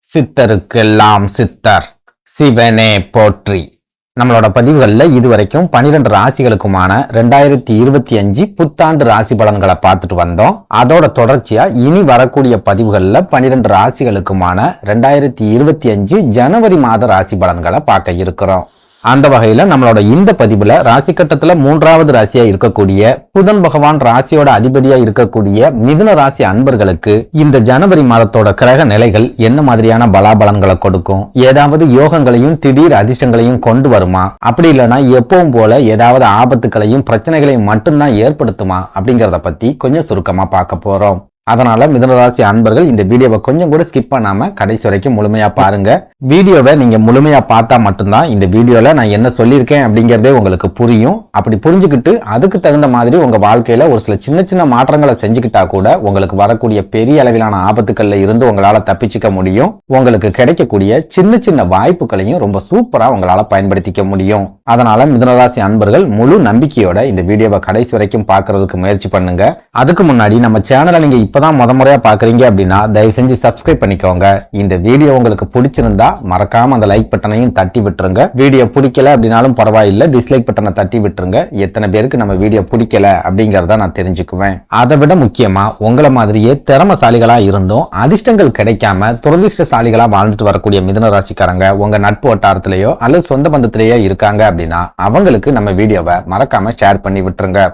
சித்தருக்கெல்லாம் சித்தர் சிவனே போற்றி. நம்மளோட பதிவுகளில் இதுவரைக்கும் 12 ராசிகளுக்குமான 2025 புத்தாண்டு ராசி பலன்களை பார்த்துட்டு வந்தோம். அதோட தொடர்ச்சியா இனி வரக்கூடிய பதிவுகளில் 12 ராசிகளுக்குமான 2025 ஜனவரி மாத ராசி பலன்களை பார்க்க இருக்கிறோம். அந்த வகையில நம்மளோட இந்த பதிவுல ராசி கட்டத்துல 3வது ராசியா இருக்கக்கூடிய புதன் பகவான் ராசியோட அதிபதியா இருக்கக்கூடிய மிதுன ராசி அன்பர்களுக்கு இந்த ஜனவரி மாதத்தோட கிரக நிலைகள் என்ன மாதிரியான பலாபலன்களை கொடுக்கும், ஏதாவது யோகங்களையும் திடீர் அதிர்ஷ்டங்களையும் கொண்டு வருமா, அப்படி இல்லைன்னா எப்பவும் போல ஏதாவது ஆபத்துகளையும் பிரச்சனைகளையும் மட்டும்தான் ஏற்படுத்துமா அப்படிங்கறத பத்தி கொஞ்சம் சுருக்கமா பார்க்க போறோம். அதனால மிதுனராசி அன்பர்கள் இந்த வீடியோவை கொஞ்சம் கூட ஸ்கிப் பண்ணாம கடைசி வரைக்கும் முழுமையா பாருங்க. வீடியோவை நீங்க முழுமையா பார்த்தா மட்டும்தான் இந்த வீடியோல நான் என்ன சொல்லியிருக்கேன் அப்படிங்கறதே உங்களுக்கு புரியும். அப்படி புரிஞ்சுக்கிட்டு அதுக்கு தகுந்த மாதிரி உங்க வாழ்க்கையில ஒரு சில சின்ன சின்ன மாற்றங்களை செஞ்சுக்கிட்டா கூட உங்களுக்கு வரக்கூடிய பெரிய அளவிலான ஆபத்துக்கள்ல இருந்து உங்களால தப்பிச்சுக்க முடியும். உங்களுக்கு கிடைக்கக்கூடிய சின்ன சின்ன வாய்ப்புகளையும் ரொம்ப சூப்பரா உங்களால பயன்படுத்திக்க முடியும். அதனால மிதுனராசி அன்பர்கள் முழு நம்பிக்கையோட இந்த வீடியோவை கடைசி வரைக்கும் பார்க்கறதுக்கு முயற்சி பண்ணுங்க. அதுக்கு முன்னாடி நம்ம சேனலை நீங்க இப்பதான் முறையா பாக்குறீங்க அப்படின்னா தயவு செஞ்சு சப்ஸ்கிரைப் பண்ணிக்கோங்க. இந்த வீடியோ உங்களுக்கு பிடிச்சிருந்தா மறக்காம அந்த லைக் பட்டனையும் தட்டி விட்டுருங்க. வீடியோ பிடிக்கல அப்படின்னாலும் பரவாயில்ல, டிஸ்லைக் பட்டனை தட்டி விட்டுருங்க. எத்தனை பேருக்கு நம்ம வீடியோ பிடிக்கல அப்படிங்கறத நான் தெரிஞ்சுக்குவேன். அதை விட முக்கியமா உங்களை மாதிரியே திறமசாலிகளா இருந்தும் அதிர்ஷ்டங்கள் கிடைக்காம துரதிர்ஷ்டசாலிகளா வாழ்ந்துட்டு வரக்கூடிய மிதுன ராசிக்காரங்க உங்க நட்பு வட்டாரத்திலேயோ அல்லது சொந்த பந்தத்திலேயோ இருக்காங்க அப்படின்னா அவங்களுக்கு நம்ம வீடியோவை மறக்காம ஷேர் பண்ணி விட்டுருங்க.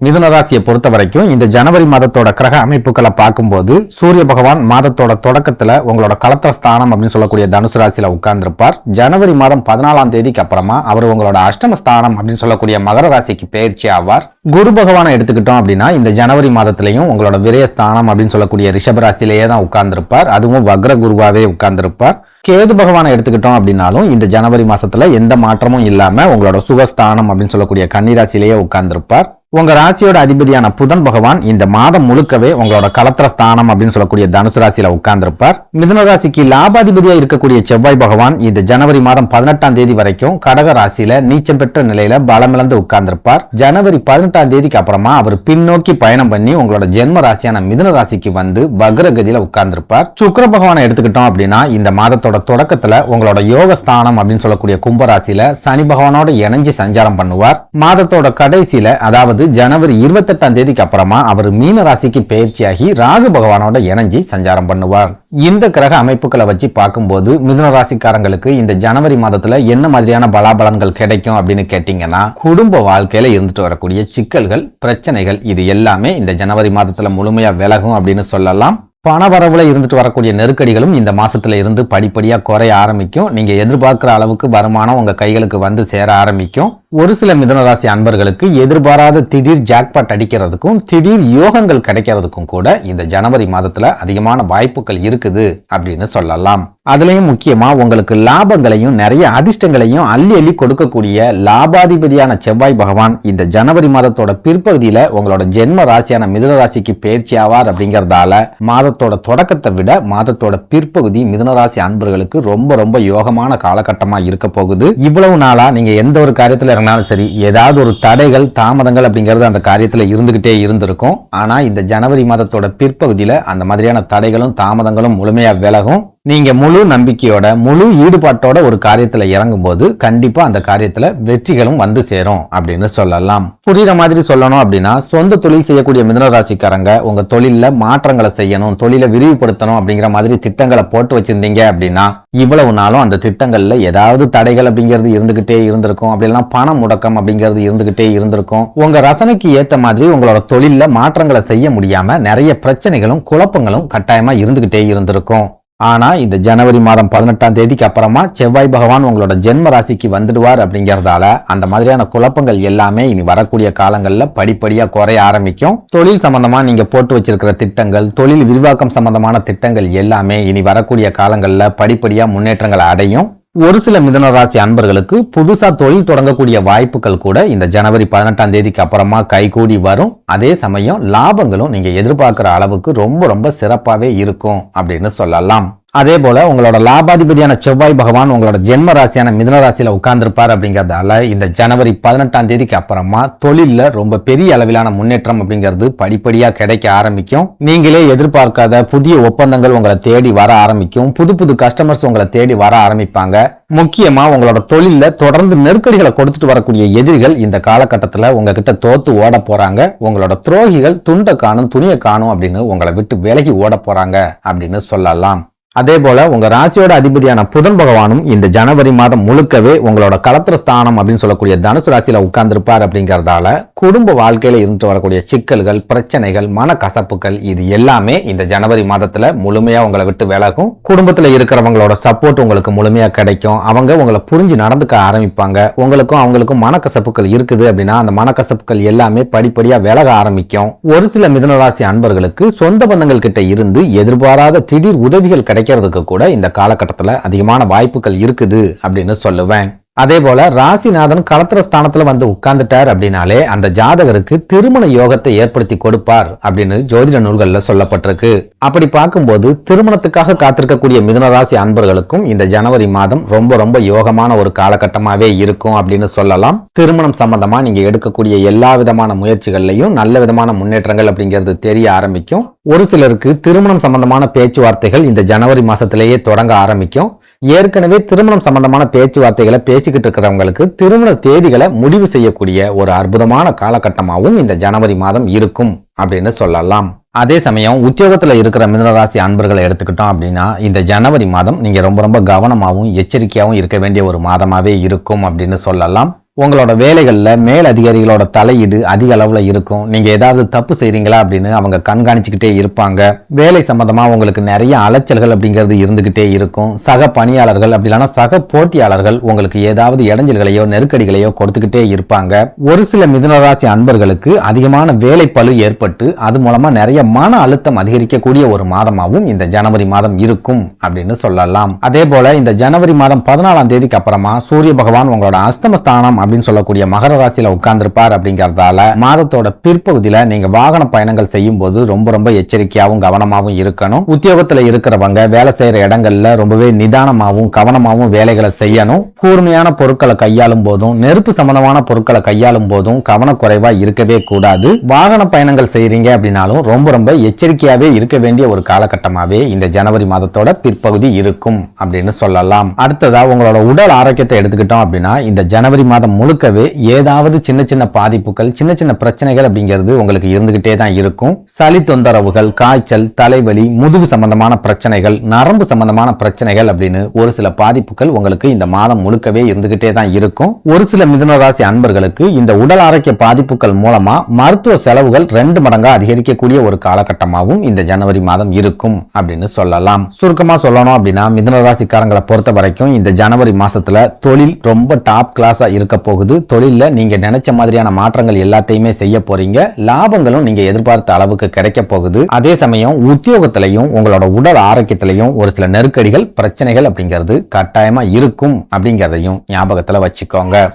மிதுன ராசியை பொறுத்த வரைக்கும் இந்த ஜனவரி மாதத்தோட கிரக அமைப்புகளை பார்க்கும்போது சூரிய பகவான் மாதத்தோட தொடக்கத்துல உங்களோட களத்திர ஸ்தானம் அப்படின்னு சொல்லக்கூடிய தனுசு ராசியில உட்கார்ந்திருப்பார். ஜனவரி மாதம் 14ஆம் தேதிக்கு அப்புறமா அவர் உங்களோட அஷ்டம ஸ்தானம் அப்படின்னு சொல்லக்கூடிய மகர ராசிக்கு பயிற்சி ஆவார். குரு பகவானை எடுத்துக்கிட்டோம் அப்படின்னா இந்த ஜனவரி மாதத்திலையும் உங்களோட விரய ஸ்தானம் அப்படின்னு சொல்லக்கூடிய ரிஷப ராசியிலேயே தான் உட்கார்ந்திருப்பார். அதுவும் வக்ர குருவாவே உட்கார்ந்திருப்பார். கேது பகவானை எடுத்துக்கிட்டோம் அப்படின்னாலும் இந்த ஜனவரி மாசத்துல எந்த மாற்றமும் இல்லாம உங்களோட சுகஸ்தானம் அப்படின்னு சொல்லக்கூடிய கன்னிராசிலேயே உட்கார்ந்திருப்பார். உங்க ராசியோட அதிபதியான புதன் பகவான் இந்த மாதம் முழுக்கவே உங்களோட களத்திர ஸ்தானம் அப்படின்னு சொல்லக்கூடிய தனுசு ராசியில உட்கார்ந்திருப்பார். மிதுன ராசிக்கு லாபாதிபதியா இருக்கக்கூடிய செவ்வாய் பகவான் இந்த ஜனவரி மாதம் 18ஆம் தேதி வரைக்கும் கடக ராசியில நீச்சம் பெற்ற நிலையில பலமிழந்து உட்கார்ந்திருப்பார். ஜனவரி 18ஆம் தேதிக்கு அப்புறமா அவர் பின்னோக்கி பயணம் பண்ணி உங்களோட ஜென்ம ராசியான மிதுன ராசிக்கு வந்து வக்ரகதியில உட்கார்ந்திருப்பார். சுக்கிர பகவானை எடுத்துக்கிட்டோம் அப்படின்னா இந்த மாதத்தோட தொடக்கத்துல உங்களோட யோக ஸ்தானம் அப்படின்னு சொல்லக்கூடிய கும்பராசியில சனி பகவானோட இணைஞ்சு சஞ்சாரம் பண்ணுவார். மாதத்தோட கடைசியில அதாவது ஜனவரி 28ஆம் தேதிக்கு அப்புறமா அவர் மீன ராசிக்கு பயிற்சியாகி ராகு பகவானோட இணைஞ்சி சஞ்சாரம் பண்ணுவார். இந்த கிரக அமைப்புகளை வச்சு பார்க்கும்போது மிதுன ராசிக்காரங்களுக்கு இந்த ஜனவரி மாதத்துல என்ன மாதிரியான பலாபலன்கள் கிடைக்கும் அப்படின்னு கேட்டீங்கன்னா, குடும்ப வாழ்க்கையில இருந்துட்டு வரக்கூடிய சிக்கல்கள், பிரச்சனைகள் இது எல்லாமே இந்த ஜனவரி மாதத்துல முழுமையா விலகும் அப்படின்னு சொல்லலாம். பணவரவுல இருந்துட்டு வரக்கூடிய நெருக்கடிகளும் இந்த மாசத்துல இருந்து படிப்படியா குறைய ஆரம்பிக்கும். நீங்க எதிர்பார்க்கிற அளவுக்கு வருமானம் உங்க கைகளுக்கு வந்து சேர ஆரம்பிக்கும். ஒரு சில மிதுனராசி அன்பர்களுக்கு எதிர்பாராத திடீர் ஜாக்பாட் அடிக்கிறதுக்கும் திடீர் யோகங்கள் கிடைக்கிறதுக்கும் கூட இந்த ஜனவரி மாதத்துல அதிகமான வாய்ப்புகள் இருக்குது அப்படின்னு சொல்லலாம். அதுலயும் முக்கியமா உங்களுக்கு லாபங்களையும் நிறைய அதிர்ஷ்டங்களையும் அள்ளி அள்ளி கொடுக்கக்கூடிய லாபாதிபதியான செவ்வாய் பகவான் இந்த ஜனவரி மாதத்தோட பிற்பகுதியில உங்களோட ஜென்ம ராசியான மிதுன ராசிக்கு பயிற்சி ஆவார். அப்படிங்கறதால மாதத்தோட தொடக்கத்தை விட மாதத்தோட பிற்பகுதி மிதுன ராசி அன்பர்களுக்கு ரொம்ப ரொம்ப யோகமான காலகட்டமா இருக்க போகுது. இவ்வளவு நாளா நீங்க எந்த ஒரு காரியத்துல இறங்கினாலும் சரி, ஏதாவது ஒரு தடைகள் தாமதங்கள் அப்படிங்கிறது அந்த காரியத்துல இருந்துகிட்டே இருந்திருக்கும். ஆனா இந்த ஜனவரி மாதத்தோட பிற்பகுதியில அந்த மாதிரியான தடைகளும் தாமதங்களும் முழுமையா விலகும். நீங்க முழு நம்பிக்கையோட முழு ஈடுபாட்டோட ஒரு காரியத்துல இறங்கும் போது கண்டிப்பா அந்த காரியத்துல வெற்றிகளும் வந்து சேரும் அப்படின்னு சொல்லலாம். புரியுற மாதிரி சொல்லணும் அப்படின்னா, சொந்த தொழில் செய்யக்கூடிய மிதுன ராசிக்காரங்க உங்க தொழில மாற்றங்களை செய்யணும், தொழிலை விரிவுபடுத்தணும் அப்படிங்கிற மாதிரி திட்டங்களை போட்டு வச்சிருந்தீங்க அப்படின்னா இவ்வளவு நாளும் அந்த திட்டங்கள்ல ஏதாவது தடைகள் அப்படிங்கிறது இருந்துகிட்டே இருந்திருக்கும். அப்படின்னா பண முடக்கம் அப்படிங்கிறது இருந்துகிட்டே இருந்திருக்கும். உங்க ரசனைக்கு ஏத்த மாதிரி உங்களோட தொழில மாற்றங்களை செய்ய முடியாம நிறைய பிரச்சனைகளும் குழப்பங்களும் கட்டாயமா இருந்துகிட்டே இருந்திருக்கும். ஆனா இந்த ஜனவரி மாதம் 18ஆம் தேதிக்கு அப்புறமா செவ்வாய் பகவான் உங்களோட ஜென்ம ராசிக்கு வந்துடுவார். அப்படிங்கறதால அந்த மாதிரியான குழப்பங்கள் எல்லாமே இனி வரக்கூடிய காலங்கள்ல படிப்படியா குறைய ஆரம்பிக்கும். தொழில் சம்பந்தமா நீங்க போட்டு வச்சிருக்கிற திட்டங்கள், தொழில் விரிவாக்கம் சம்பந்தமான திட்டங்கள் எல்லாமே இனி வரக்கூடிய காலங்கள்ல படிப்படியா முன்னேற்றங்களை அடையும். ஒரு சில மிதுன ராசி அன்பர்களுக்கு புதுசா தொழில் தொடங்கக்கூடிய வாய்ப்புகள் கூட இந்த ஜனவரி 18ஆம் தேதிக்கு அப்புறமா கைகூடி வரும். அதே சமயம் லாபங்களும் நீங்க எதிர்பார்க்கிற அளவுக்கு ரொம்ப ரொம்ப சிறப்பாவே இருக்கும் அப்படின்னு சொல்லலாம். அதே போல உங்களோட லாபாதிபதியான செவ்வாய் பகவான் உங்களோட ஜென்ம ராசியான மிதுன ராசியில உட்கார்ந்திருப்பார் அப்படிங்கறதால இந்த ஜனவரி 18ஆம் தேதிக்கு அப்புறமா தொழில்ல ரொம்ப பெரிய அளவிலான முன்னேற்றம் அப்படிங்கிறது படிப்படியா கிடைக்க ஆரம்பிக்கும். நீங்களே எதிர்பார்க்காத புதிய ஒப்பந்தங்கள் உங்களை தேடி வர ஆரம்பிக்கும். புது புது கஸ்டமர்ஸ் உங்களை தேடி வர ஆரம்பிப்பாங்க. முக்கியமா உங்களோட தொழில்ல தொடர்ந்து நெருக்கடிகளை கொடுத்துட்டு வரக்கூடிய எதிரிகள் இந்த காலகட்டத்துல உங்ககிட்ட தோத்து ஓட போறாங்க. உங்களோட துரோகிகள் துண்டை காணும் துணியை காணும் அப்படின்னு உங்களை விட்டு விலகி ஓட போறாங்க அப்படின்னு சொல்லலாம். அதே போல உங்க ராசியோட அதிபதியான புதன் பகவானும் இந்த ஜனவரி மாதம் முழுக்கவே உங்களோட களத்திர ஸ்தானம் அப்படின்னு சொல்லக்கூடிய தனுசு ராசியில உட்கார்ந்திருப்பார் அப்படிங்கறதால குடும்ப வாழ்க்கையில இருந்து வரக்கூடிய சிக்கல்கள், பிரச்சனைகள், மனக்கசப்புகள் இது எல்லாமே இந்த ஜனவரி மாதத்துல முழுமையா உங்களை விட்டு விலகும். குடும்பத்துல இருக்கிறவங்களோட சப்போர்ட் உங்களுக்கு முழுமையா கிடைக்கும். அவங்க உங்களை புரிஞ்சு நடந்துக்க ஆரம்பிப்பாங்க. உங்களுக்கும் அவங்களுக்கும் மனக்கசப்புகள் இருக்குது அப்படின்னா அந்த மனக்கசப்புகள் எல்லாமே படிப்படியா விலக ஆரம்பிக்கும். ஒரு சில மிதுனராசி அன்பர்களுக்கு சொந்த பந்தங்கள் கிட்ட இருந்து எதிர்பாராத திடீர் உதவிகள் கிடைக்கிறதுக்கு கூட இந்த காலகட்டத்துல அதிகமான வாய்ப்புகள் இருக்குது அப்படின்னு சொல்லுவேன். அதே போல ராசிநாதன் களத்திர ஸ்தானத்துல வந்து உட்கார்ந்துட்டார் அப்படின்னாலே அந்த ஜாதகருக்கு திருமண யோகத்தை ஏற்படுத்தி கொடுப்பார் அப்படின்னு ஜோதிட நூல்கள்ல சொல்லப்பட்டிருக்கு. அப்படி பார்க்கும்போது திருமணத்துக்காக காத்திருக்கக்கூடிய மிதுனராசி அன்பர்களுக்கும் இந்த ஜனவரி மாதம் ரொம்ப ரொம்ப யோகமான ஒரு காலகட்டமாவே இருக்கும் அப்படின்னு சொல்லலாம். திருமணம் சம்பந்தமா நீங்க எடுக்கக்கூடிய எல்லா விதமான முயற்சிகள்லையும் நல்ல விதமான முன்னேற்றங்கள் அப்படிங்கிறது தெரிய ஆரம்பிக்கும். ஒரு சிலருக்கு திருமணம் சம்பந்தமான பேச்சுவார்த்தைகள் இந்த ஜனவரி மாசத்திலேயே தொடங்க ஆரம்பிக்கும். ஏற்கனவே திருமணம் சம்பந்தமான பேச்சுவார்த்தைகளை பேசிக்கிட்டு இருக்கிறவங்களுக்கு திருமண தேதிகளை முடிவு செய்யக்கூடிய ஒரு அற்புதமான காலகட்டமாகவும் இந்த ஜனவரி மாதம் இருக்கும் அப்படின்னு சொல்லலாம். அதே சமயம் உத்தியோகத்துல இருக்கிற மிதுனராசி அன்பர்களை எடுத்துக்கிட்டோம் அப்படின்னா இந்த ஜனவரி மாதம் நீங்க ரொம்ப ரொம்ப கவனமாகவும் எச்சரிக்கையாகவும் இருக்க வேண்டிய ஒரு மாதமாவே இருக்கும் அப்படின்னு சொல்லலாம். உங்களோட வேலைகள்ல மேல் அதிகாரிகளோட தலையீடு அதிக அளவுல இருக்கும். நீங்க ஏதாவது தப்பு செய்றீங்களா அப்படின்னு அவங்க கண்காணிச்சுக்கிட்டே இருப்பாங்க. வேலை சம்பந்தமா உங்களுக்கு நிறைய அலைச்சல்கள் அப்படிங்கிறது இருந்துகிட்டே இருக்கும். சக பணியாளர்கள் அப்படி இல்லைன்னா சக போட்டியாளர்கள் உங்களுக்கு ஏதாவது இடைஞ்சல்களையோ நெருக்கடிகளையோ கொடுத்துக்கிட்டே இருப்பாங்க. ஒரு சில மிதுனராசி அன்பர்களுக்கு அதிகமான வேலை பளு ஏற்பட்டு அது மூலமா நிறைய மன அழுத்தம் அதிகரிக்கக்கூடிய ஒரு மாதமாகவும் இந்த ஜனவரி மாதம் இருக்கும் அப்படின்னு சொல்லலாம். அதே போல இந்த ஜனவரி மாதம் 14ஆம் தேதிக்கு அப்புறமா சூரிய பகவான் உங்களோட அஸ்தமஸ்தானம் அப்படின்னு சொல்லக்கூடிய மகர ராசியில உட்கார்ந்திருப்பார் அப்படிங்கறதால மாதத்தோட பிற்பகுதியில நீங்க வாகன பயணங்கள் செய்யும் போது ரொம்ப ரொம்ப எச்சரிக்கையாகவும் கவனமாகவும் இருக்கணும். உத்தியோகத்துல இருக்கிறவங்க வேலை செய்யற இடங்கள்ல ரொம்பவே நிதானமாகவும் கவனமாகவும் வேலைகளை செய்யணும். கூர்மையான பொருட்களை கையாளும் போதும் நெருப்பு சம்பந்தமான பொருட்களை கையாளும் போதும் கவனக்குறைவா இருக்கவே கூடாது. வாகன பயணங்கள் செய்யறீங்க அப்படின்னாலும் ரொம்ப ரொம்ப எச்சரிக்கையாவே இருக்க வேண்டிய ஒரு காலகட்டமாவே இந்த ஜனவரி மாதத்தோட பிற்பகுதி இருக்கும் அப்படின்னு சொல்லலாம். அடுத்ததா உங்களோட உடல் ஆரோக்கியத்தை எடுத்துக்கிட்டோம் அப்படின்னா இந்த ஜனவரி மாதம் முழுக்கவே ஏதாவது சின்ன சின்ன பாதிப்புகள், சின்ன சின்ன பிரச்சனைகள் அப்படிங்கிறது உங்களுக்கு இருந்துகிட்டே தான் இருக்கும். சளி தொந்தரவுகள், காய்ச்சல், தலைவலி, முதுகு சம்பந்தமான பிரச்சனைகள், நரம்பு சம்பந்தமான பிரச்சனைகள் அப்படின்னு ஒரு சில பாதிப்புகள் உங்களுக்கு இந்த மாதம் முழுக்கவே இருந்துகிட்டே தான் இருக்கும். ஒரு சில மிதுனராசி அன்பர்களுக்கு இந்த உடல் ஆரோக்கிய பாதிப்புகள் மூலமா மருத்துவ செலவுகள் 2 மடங்கா அதிகரிக்கக்கூடிய ஒரு காலகட்டமாகவும் இந்த ஜனவரி மாதம் இருக்கும் அப்படின்னு சொல்லலாம். சுருக்கமா சொல்லணும் அப்படின்னா மிதுனராசிக்காரங்களை பொறுத்த வரைக்கும் இந்த ஜனவரி மாசத்துல தொழில் ரொம்ப டாப் கிளாஸா இருக்க போகுது. தொழில்ல நீங்க நினைச்ச மாதிரியான மாற்றங்கள் எல்லாத்தையுமே செய்ய போறீங்க. லாபங்களும் நீங்க எதிர்பார்த்த அளவுக்கு கிடைக்க போகுது. அதே சமயம் உத்தியோகத்திலையும் உங்களோட உடல் ஆரோக்கியத்திலையும் ஒரு சில நெருக்கடிகள், பிரச்சனைகள் அப்படிங்கிறது கட்டாயமா இருக்கும் அப்படிங்கறதையும் ஞாபகத்துல வச்சுக்கோங்க.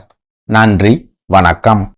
நன்றி, வணக்கம்.